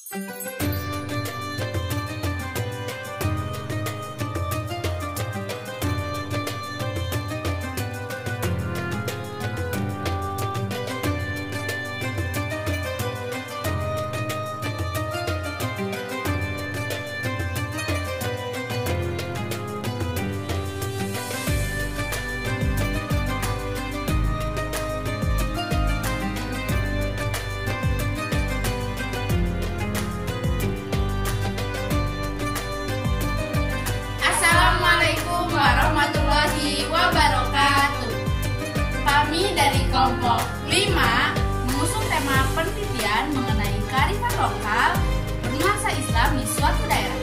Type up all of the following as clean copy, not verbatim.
Assalamualaikum warahmatullahi wabarakatuh. Kami dari kelompok 5 mengusung tema penelitian mengenai kearifan lokal bernuansa Islam di suatu daerah.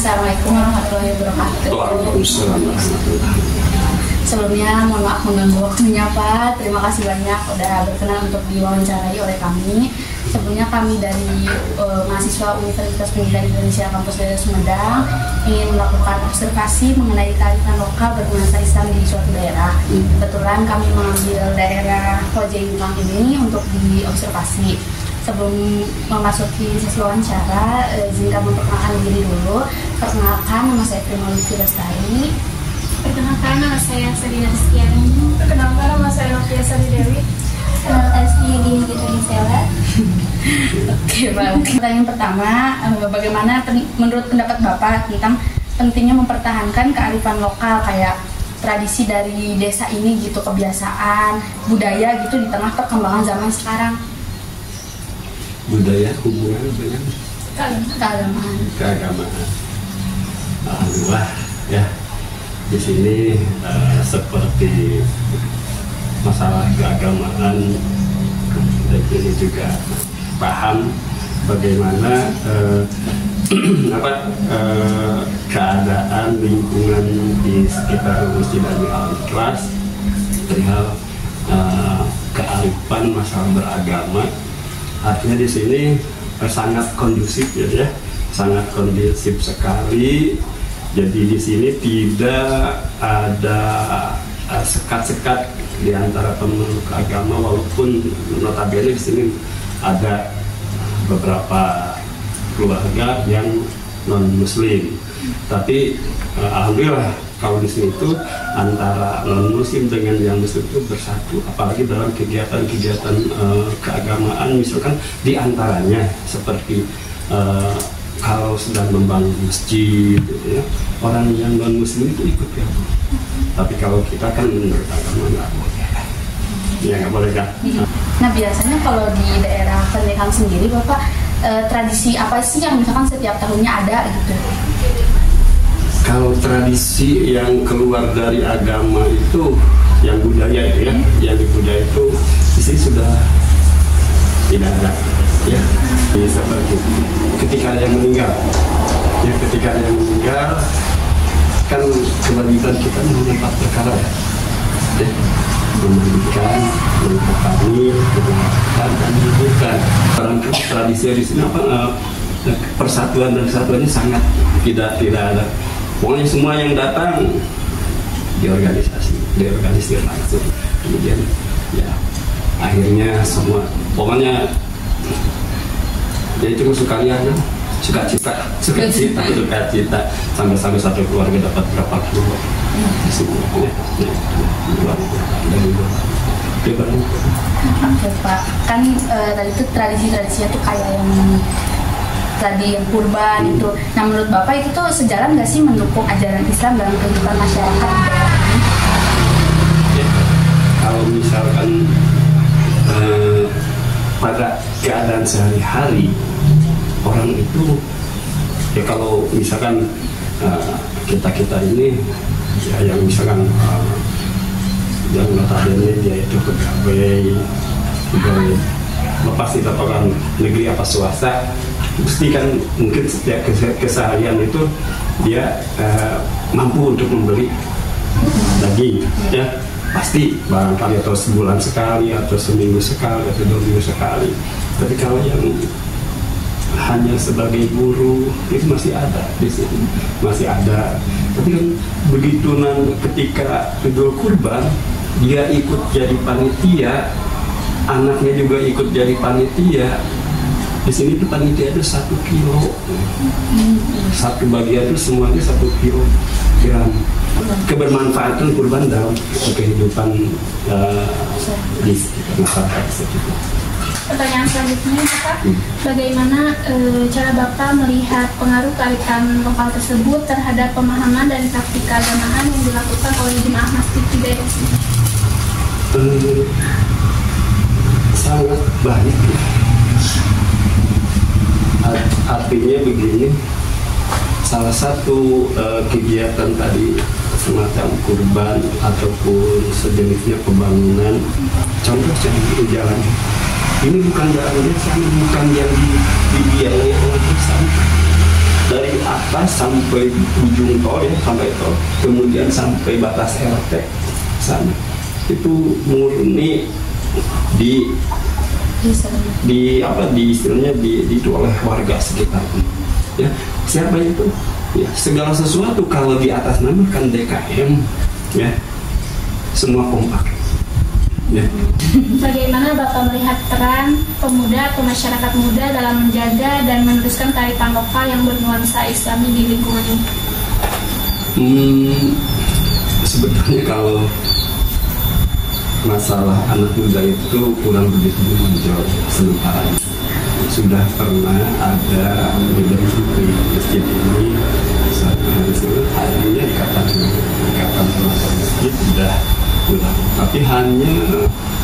Assalamualaikum warahmatullahi wabarakatuh. Waalaikumsalam warahmatullahi wabarakatuh. Sebelumnya mohon maaf mengganggu waktunya Pak. Terima kasih banyak udah berkenan untuk diwawancarai oleh kami. Sebelumnya kami dari mahasiswa Universitas Pendidikan Indonesia Kampus Daerah Sumedang ingin melakukan observasi mengenai kearifan lokal bernuansa Islam di suatu daerah. Kebetulan kami mengambil daerah Hojengkang ini untuk diobservasi. Sebelum memasuki sesi wawancara, izinkan memperkenalkan diri dulu. Perkenalkan, nama saya Prima Lutfi Lestari. Perkenalkan, nama saya Serina Rizkyani. Perkenalkan, nama saya Novia Sari Dewi. Asli di Gita Gisela. Oke, Bang. Pertanyaan pertama, bagaimana menurut pendapat Bapak tentang pentingnya mempertahankan kearifan lokal kayak tradisi dari desa ini gitu, kebiasaan, budaya gitu di tengah perkembangan zaman sekarang? Budaya hubungan dengan keagamaan. Alhamdulillah ya, di sini seperti masalah keagamaan, dan ini juga paham bagaimana keadaan lingkungan di sekitar Masjid Al-Ikhlas perihal kearifan masalah beragama. Artinya di sini sangat kondusif ya, sangat kondusif sekali. Jadi di sini tidak ada sekat-sekat di antara pemeluk agama, walaupun notabene di sini ada beberapa keluarga yang non Muslim. Tapi alhamdulillah kalau di sini itu antara non Muslim dengan yang Muslim itu bersatu, apalagi dalam kegiatan-kegiatan keagamaan, misalkan di antaranya seperti kalau sedang membangun masjid, gitu ya, orang yang non Muslim itu ikut ya. Tapi kalau kita kan menurut agama nggak boleh, ya nggak boleh kan. Nah biasanya kalau di daerah Pernikahan sendiri, Bapak tradisi apa sih yang misalkan setiap tahunnya ada gitu? Kalau tradisi yang keluar dari agama itu, yang budaya ya, yang di budaya itu di sini sudah tidak ada, ya. Seperti ketika ada yang meninggal, ya ketika ada yang meninggal, kan kewajiban kita mengempat perkara ya, memandikan, mengkafani, mengucapkan dan menguburkan. Orang tradisi di sini persatuan dan kesatuannya sangat tidak ada. Pokoknya semua yang datang diorganisir langsung. Kemudian ya akhirnya semua pokoknya ya itu sukacita sampai satu keluarga dapat berapa kilo di sini ya. Oke Pak, kan tadi itu tradisinya tuh kayak yang tadi yang kurban itu. Nah menurut Bapak itu tuh sejalan nggak sih mendukung ajaran Islam dalam kehidupan masyarakat di daerah ini? Ya, kalau misalkan pada keadaan sehari-hari orang itu ya, kalau misalkan kita ini ya, yang misalkan yang notabene dia itu pegawai pegawai lepas kita orang negeri apa swasta, pasti kan mungkin setiap keseharian itu dia mampu untuk membeli daging, ya pasti barangkali atau sebulan sekali atau seminggu sekali atau 2 minggu sekali. Tapi kalau yang hanya sebagai buruh itu masih ada di sini, masih ada. Tapi kan begitu ketika Idul Kurban dia ikut jadi panitia, anaknya juga ikut jadi panitia. Di sini tuh panitia itu 1 kilo, satu bagian itu semuanya 1 kilogram. Kebermanfaatan kurban dalam kehidupan di masyarakat sekitar. Pertanyaan selanjutnya, Bapak, bagaimana cara Bapak melihat pengaruh kearifan lokal tersebut terhadap pemahaman dan praktik keagamaan yang dilakukan oleh jemaah masjid di daerah sini? Sangat baik. Artinya begini, salah satu kegiatan tadi semacam kurban ataupun sejenisnya pembangunan, contoh di jalan ini bukan jalan desa, bukan yang dibiayai oleh desa, dari atas sampai ujung tol, ya, sampai tol, kemudian sampai batas RT sana, itu murni di istilahnya itu oleh warga sekitar, ya. Siapa itu? Ya, segala sesuatu kalau di atas namakan DKM, ya, semua kompak, ya. Bagaimana Bapak melihat peran pemuda atau masyarakat muda dalam menjaga dan meneruskan kearifan lokal yang bernuansa Islami di lingkungan ini? Sebetulnya kalau masalah anak muda itu kurang begitu muncul sementara ini. Sudah pernah ada dari masjid ini, harinya ikatan pelajar masjid udah, tapi hanya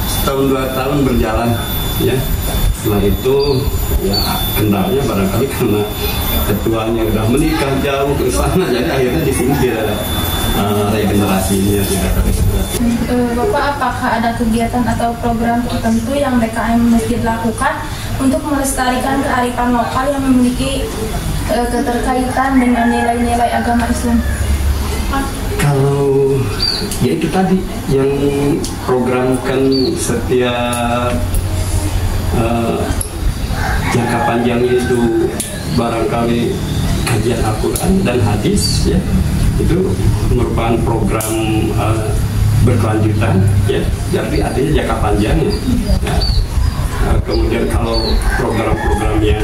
setahun 2 tahun berjalan, ya. Setelah itu ya kendalanya barangkali karena ketuanya udah menikah jauh ke sana, jadi akhirnya di sini tidak ada regenerasinya, tidak terregenerasi. Bapak, apakah ada kegiatan atau program tertentu yang DKM Masjid lakukan untuk melestarikan kearifan lokal yang memiliki keterkaitan dengan nilai-nilai agama Islam? Kalau ya itu tadi yang programkan setiap jangka panjangnya itu barangkali kajian Al-Quran dan hadis, ya, itu merupakan program berkelanjutan, ya, jadi artinya jangka panjangnya. Kemudian kalau program-program yang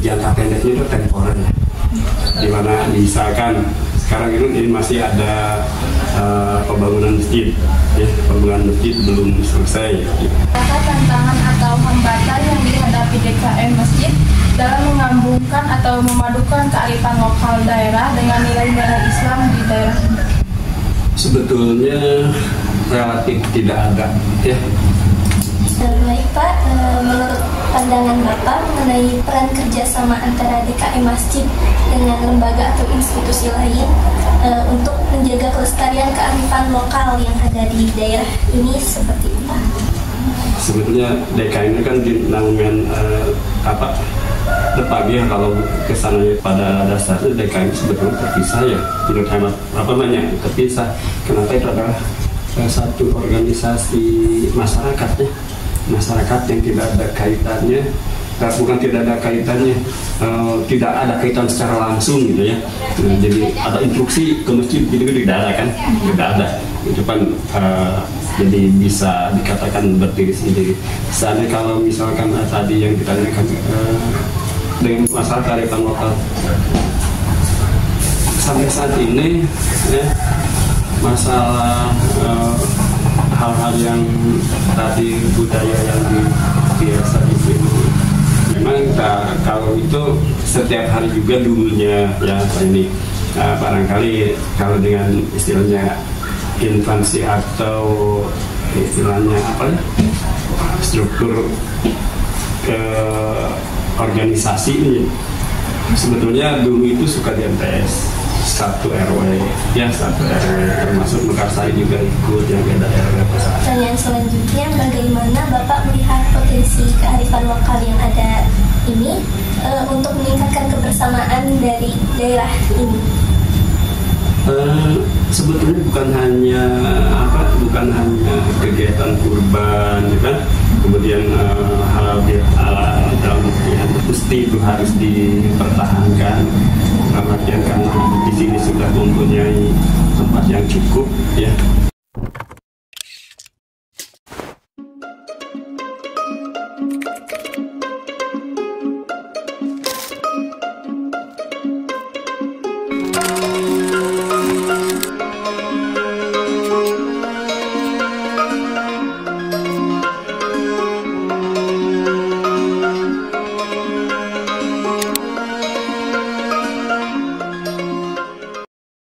jangka pendeknya itu temporer, di mana misalkan sekarang ini masih ada pembangunan masjid, ya, pembangunan masjid belum selesai. Apakah tantangan atau hambatan yang dihadapi DKM Masjid dalam mengambungkan atau memadukan kearifan lokal daerah dengan nilai-nilai Islam di daerah ini? Sebetulnya relatif tidak ada, ya. Baik Pak, menurut pandangan Bapak mengenai peran kerjasama antara DKM Masjid dengan lembaga atau institusi lain untuk menjaga kelestarian kearifan lokal yang ada di daerah ini seperti apa? Sebetulnya DKM ini kan di naungan Lepagi, ya, kalau kesananya pada dasarnya DKM sebetulnya terpisah, ya, menurut hemat terpisah. Kenapa? Itu adalah satu organisasi masyarakatnya, masyarakat yang tidak ada kaitannya, bukan tidak ada kaitannya, tidak ada kaitan secara langsung gitu, ya. Jadi ada instruksi ke masjid gitu tidak ada kan, tidak ada. Itu kan jadi bisa dikatakan berdiri sendiri. Misalnya kalau misalkan tadi yang ditanyakan dengan masalah kearifan lokal, sampai saat ini, ya, masalah hal-hal yang tadi budaya yang biasa di sini, memang kalau itu setiap hari juga dulunya, ya, ini barangkali kalau dengan istilahnya instansi atau istilahnya apa ya, struktur organisasi ini sebetulnya dulu itu suka di MTS 1 RW, ya, 1 RW, termasuk Mekarsari juga ikut yang beda RW. Pertanyaan selanjutnya, bagaimana si kearifan lokal yang ada ini untuk meningkatkan kebersamaan dari daerah ini? Sebetulnya bukan hanya kegiatan kurban, kan? Kemudian halal bihalal dalam artian mesti itu harus dipertahankan, dalam artian karena di sini sudah mempunyai tempat yang cukup, ya.